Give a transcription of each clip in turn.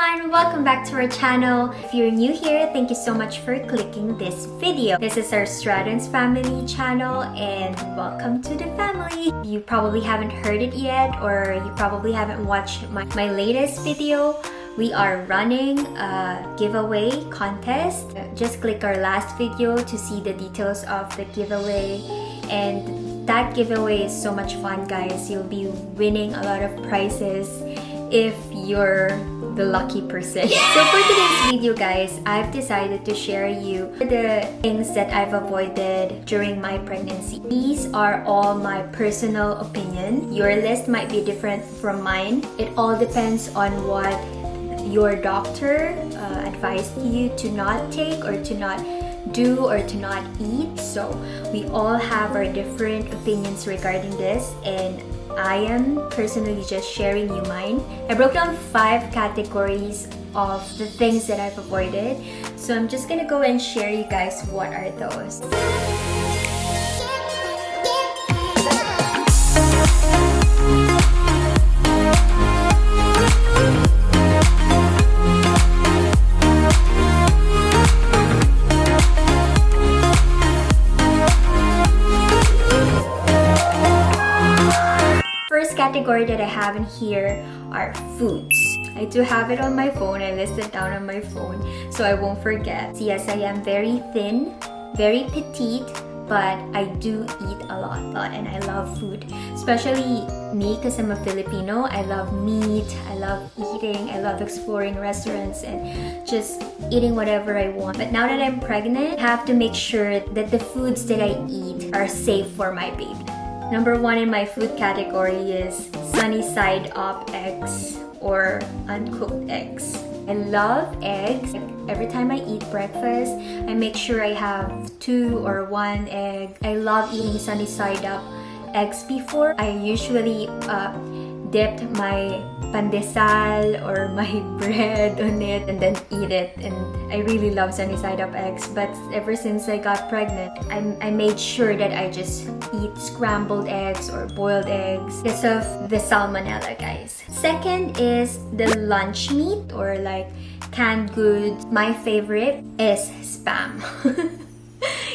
everyone! Welcome back to our channel. If you're new here, thank you so much for clicking this video. This is our Stratton's Family channel and welcome to the family. You probably haven't heard it yet or you probably haven't watched my latest video. We are running a giveaway contest. Just click our last video to see the details of the giveaway, and that giveaway is so much fun, guys. You'll be winning a lot of prizes if you're the lucky person. Yeah! So for today's video, guys, I've decided to share you the things that I've avoided during my pregnancy. These are all my personal opinion. Your list might be different from mine. It all depends on what your doctor advised you to not take or to not do or to not eat. So we all have our different opinions regarding this, and I am personally just sharing you mine. I broke down 5 categories of the things that I've avoided. So I'm just gonna go and share you guys what are those. First category that I have in here are foods. I do have it on my phone. I listed down on my phone so I won't forget. Yes, I am very thin, very petite, but I do eat a lot and I love food. Especially me, because I'm a Filipino. I love meat, I love eating, I love exploring restaurants and just eating whatever I want. But now that I'm pregnant, I have to make sure that the foods that I eat are safe for my baby. Number 1 in my food category is sunny side up eggs or uncooked eggs. I love eggs. Every time I eat breakfast, I make sure I have 2 or 1 egg. I love eating sunny side up eggs before. I usually dipped my pandesal or my bread on it and then eat it, and I really love sunny side up eggs. But ever since I got pregnant, I made sure that I just eat scrambled eggs or boiled eggs because of the salmonella, guys. Second is the lunch meat or like canned goods. My favorite is Spam.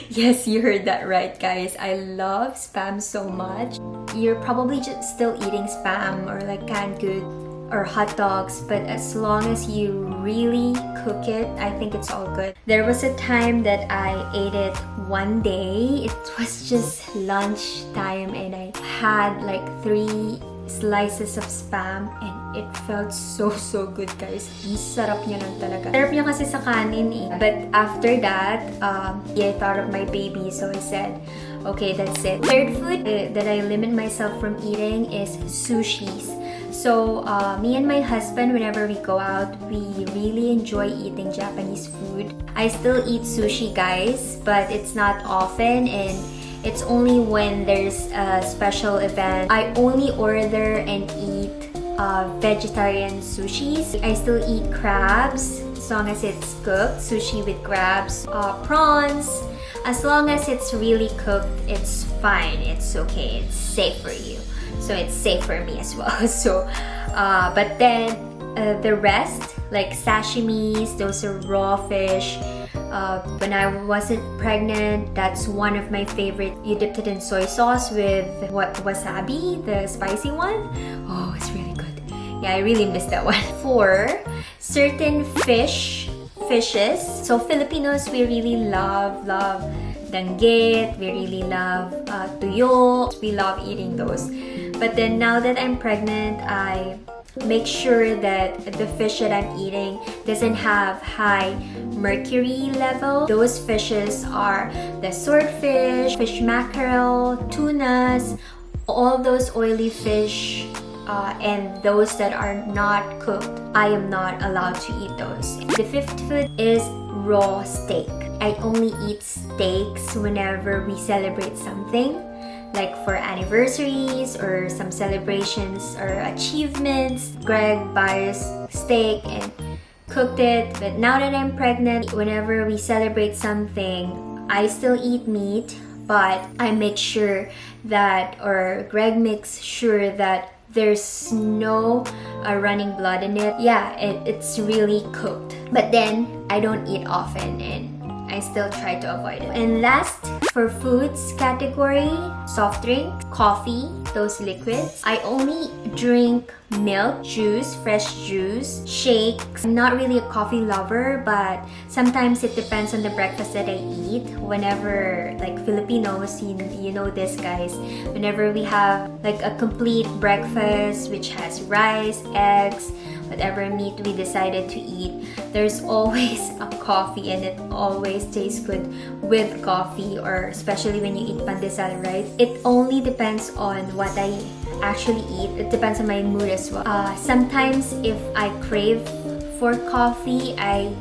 Yes, you heard that right, guys. I love Spam so much. You're probably just still eating Spam or like canned goods or hot dogs, but as long as you really cook it, I think it's all good. There was a time that I ate it one day. It was just lunch time and I had like 3 slices of Spam and it felt so good, guys. Ang sarap niya lang talaga. Sarap niya kasi sa kanin eh. But after that, I thought of my baby, so I said, okay, that's it. Third food that I limit myself from eating is sushis. So me and my husband, whenever we go out, we really enjoy eating Japanese food. I still eat sushi, guys, but it's not often and it's only when there's a special event. I only order and eat vegetarian sushis. I still eat crabs as long as it's cooked. Sushi with crabs, prawns. As long as it's really cooked, it's fine. It's okay. It's safe for you. So it's safe for me as well. So, but then the rest, like sashimis, those are raw fish. When I wasn't pregnant, that's one of my favorite. You dipped it in soy sauce with wasabi, the spicy one. Oh, it's really good. Yeah, I really miss that one. 4, certain fishes. So Filipinos, we really love danggit. We really love tuyo. We love eating those. But then now that I'm pregnant, I make sure that the fish that I'm eating doesn't have high mercury level. Those fishes are the swordfish, fish mackerel, tunas, all those oily fish, and those that are not cooked. I am not allowed to eat those. The 5th food is raw steak. I only eat steaks whenever we celebrate something, like for anniversaries or some celebrations or achievements. Greg buys steak and cooked it. But now that I'm pregnant, whenever we celebrate something, I still eat meat, but I make sure that, or Greg makes sure that there's no running blood in it. Yeah, it's really cooked. But then I don't eat often and I still try to avoid it. And last, for foods category, soft drink, coffee, those liquids. I only drink milk, juice, fresh juice, shakes. I'm not really a coffee lover, but sometimes it depends on the breakfast that I eat. Whenever, like Filipinos, you know this guys, whenever we have like a complete breakfast which has rice, eggs, whatever meat we decided to eat, there's always a coffee, and it always tastes good with coffee, or especially when you eat pandesal, right? It only depends on what I actually eat. It depends on my mood as well. Sometimes if I crave for coffee, I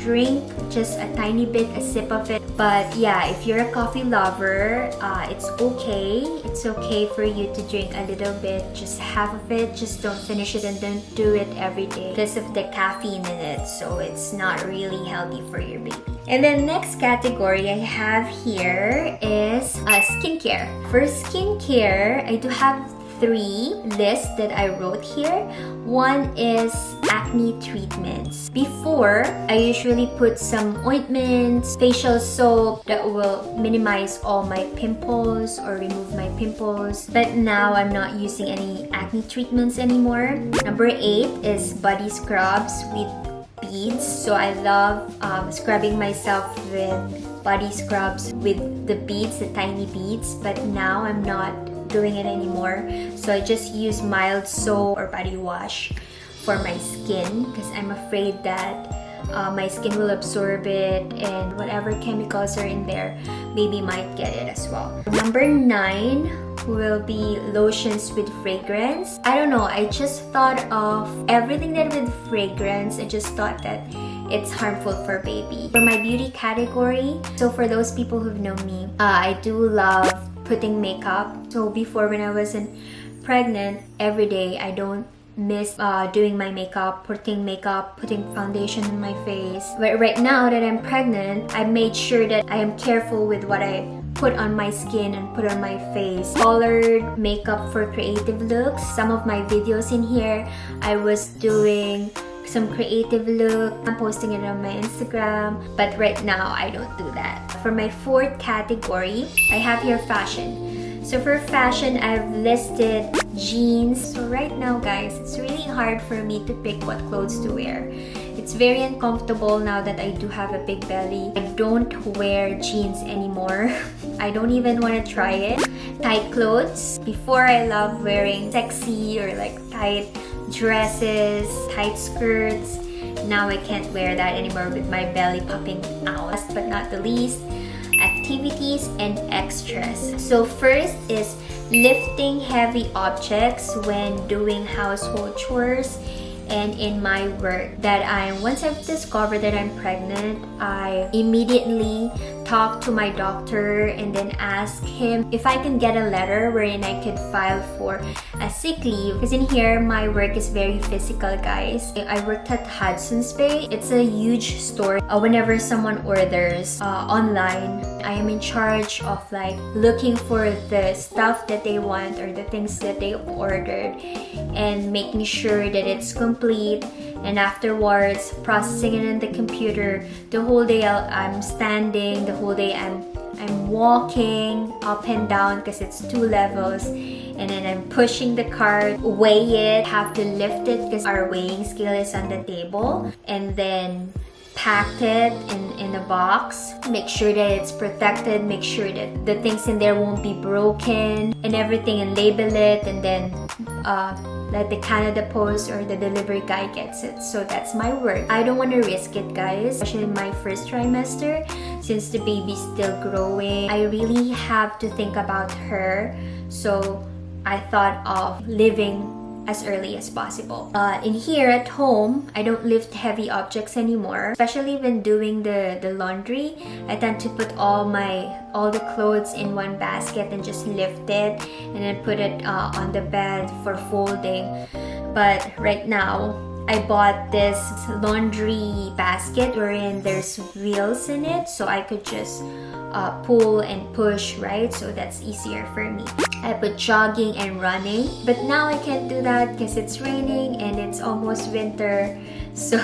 drink just a tiny bit, a sip of it. But yeah, if you're a coffee lover, it's okay. It's okay for you to drink a little bit, just half of it. Just don't finish it and don't do it every day because of the caffeine in it. So it's not really healthy for your baby. And then next category I have here is skincare. For skincare, I do have 3 lists that I wrote here. One is acne treatments. Before, I usually put some ointments, facial soap that will minimize all my pimples or remove my pimples. But now I'm not using any acne treatments anymore. Number 8 is body scrubs with beads. So I love scrubbing myself with body scrubs with the beads, the tiny beads. But now I'm not doing it anymore, so I just use mild soap or body wash for my skin because I'm afraid that my skin will absorb it, and whatever chemicals are in there, baby might get it as well. Number 9 will be lotions with fragrance. I don't know, I just thought of everything that with fragrance. I just thought that it's harmful for baby. For my beauty category, so for those people who know me, I do love putting makeup. So before, when I wasn't pregnant, every day I don't miss doing my makeup, putting foundation on my face. But right now that I'm pregnant, I made sure that I am careful with what I put on my skin and put on my face. Colored makeup for creative looks. Some of my videos in here, I was doing some creative look. I'm posting it on my Instagram, but right now I don't do that. For my 4th category, I have here fashion. So for fashion, I've listed jeans. So right now guys, it's really hard for me to pick what clothes to wear. It's very uncomfortable now that I do have a big belly. I don't wear jeans anymore. I don't even want to try it. Tight clothes. Before, I love wearing sexy or like tight dresses, tight skirts. Now I can't wear that anymore with my belly popping out. Last but not the least, activities and extras. So first is lifting heavy objects when doing household chores and in my work. Once I've discovered that I'm pregnant, I immediately talk to my doctor and then ask him if I can get a letter wherein I could file for a sick leave. Because in here, my work is very physical, guys. I worked at Hudson's Bay. It's a huge store. Whenever someone orders online, I am in charge of like looking for the stuff that they want or the things that they ordered and making sure that it's complete, and afterwards processing it in the computer. The whole day I'm standing, the whole day I'm walking up and down because it's 2 levels, and then I'm pushing the cart, weigh it, have to lift it because our weighing scale is on the table, and then packed it in a box, make sure that it's protected, make sure that the things in there won't be broken and everything, and label it, and then let the Canada Post or the delivery guy gets it. So that's my work. I don't want to risk it, guys, especially in my first trimester since the baby's still growing. I really have to think about her, so I thought of living as early as possible. In here at home, I don't lift heavy objects anymore, especially when doing the laundry. I tend to put all the clothes in one basket and just lift it and then put it on the bed for folding. But right now, I bought this laundry basket wherein there's wheels in it, so I could just pull and push, right? So that's easier for me. I put jogging and running, but now I can't do that because it's raining and it's almost winter. So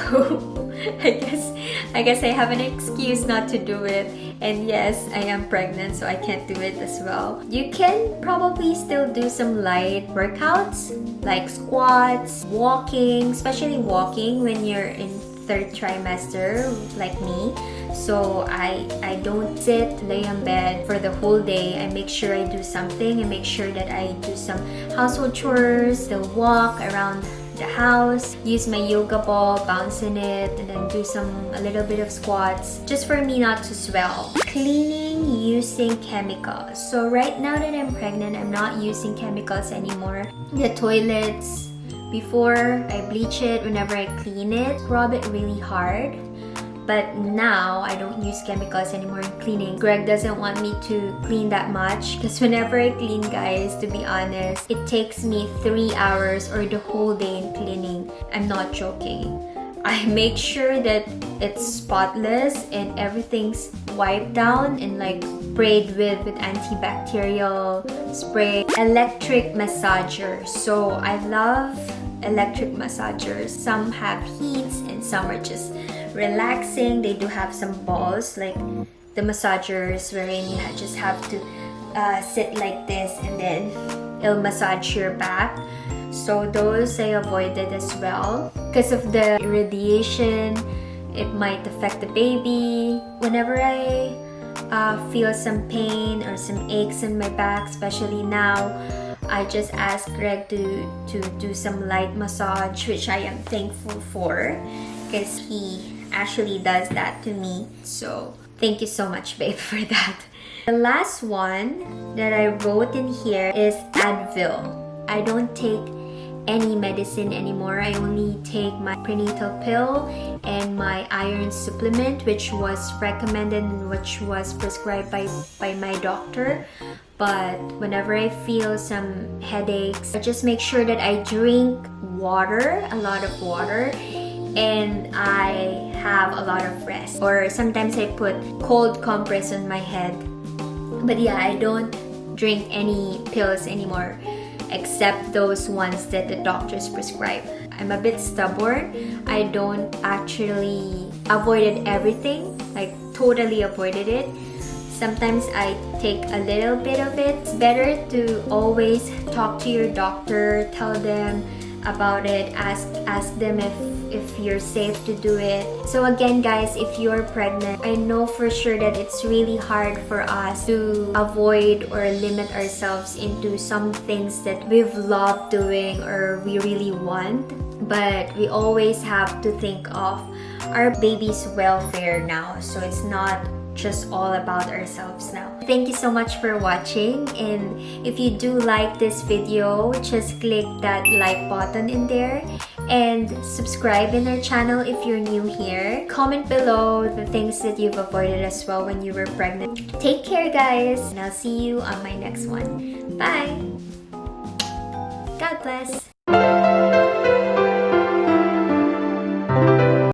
I guess I have an excuse not to do it. And yes, I am pregnant, so I can't do it as well. You can probably still do some light workouts like squats, walking, especially walking when you're in third trimester like me. So I don't sit, lay in bed for the whole day. I make sure I do something. I make sure that I do some household chores, the walk around the house, use my yoga ball, bounce in it, and then do a little bit of squats just for me not to swell. Cleaning using chemicals. So right now that I'm pregnant, I'm not using chemicals anymore. The toilets, before I bleach it, whenever I clean it, rub it really hard. But now I don't use chemicals anymore in cleaning. Greg doesn't want me to clean that much because whenever I clean, guys, to be honest, it takes me 3 hours or the whole day in cleaning. I'm not joking. I make sure that it's spotless and everything's wiped down and like sprayed with antibacterial spray. Electric massager. So I love electric massagers. Some have heats and some are just relaxing. They do have some balls like the massagers wherein you just have to sit like this and then it'll massage your back. So those I avoided as well because of the radiation. It might affect the baby. Whenever I feel some pain or some aches in my back, especially now, I just ask Greg to do some light massage, which I am thankful for because he actually does that to me. So thank you so much, babe, for that. The last one that I wrote in here is Advil. I don't take any medicine anymore. I only take my prenatal pill and my iron supplement, which was recommended and which was prescribed by my doctor. But whenever I feel some headaches, I just make sure that I drink water, a lot of water, and I have a lot of rest. Or sometimes I put cold compress on my head. But yeah, I don't drink any pills anymore except those ones that the doctors prescribe. I'm a bit stubborn. I don't actually avoided everything, like totally avoided it. Sometimes I take a little bit of it. It's better to always talk to your doctor, tell them about it, ask them if you're safe to do it. So again, guys, if you're pregnant, I know for sure that it's really hard for us to avoid or limit ourselves into some things that we've loved doing or we really want. But we always have to think of our baby's welfare now. So it's not just all about ourselves now. Thank you so much for watching, and if you do like this video, just click that like button in there and subscribe in our channel if you're new here. Comment below the things that you've avoided as well when you were pregnant. Take care, guys, and I'll see you on my next one. Bye! God bless!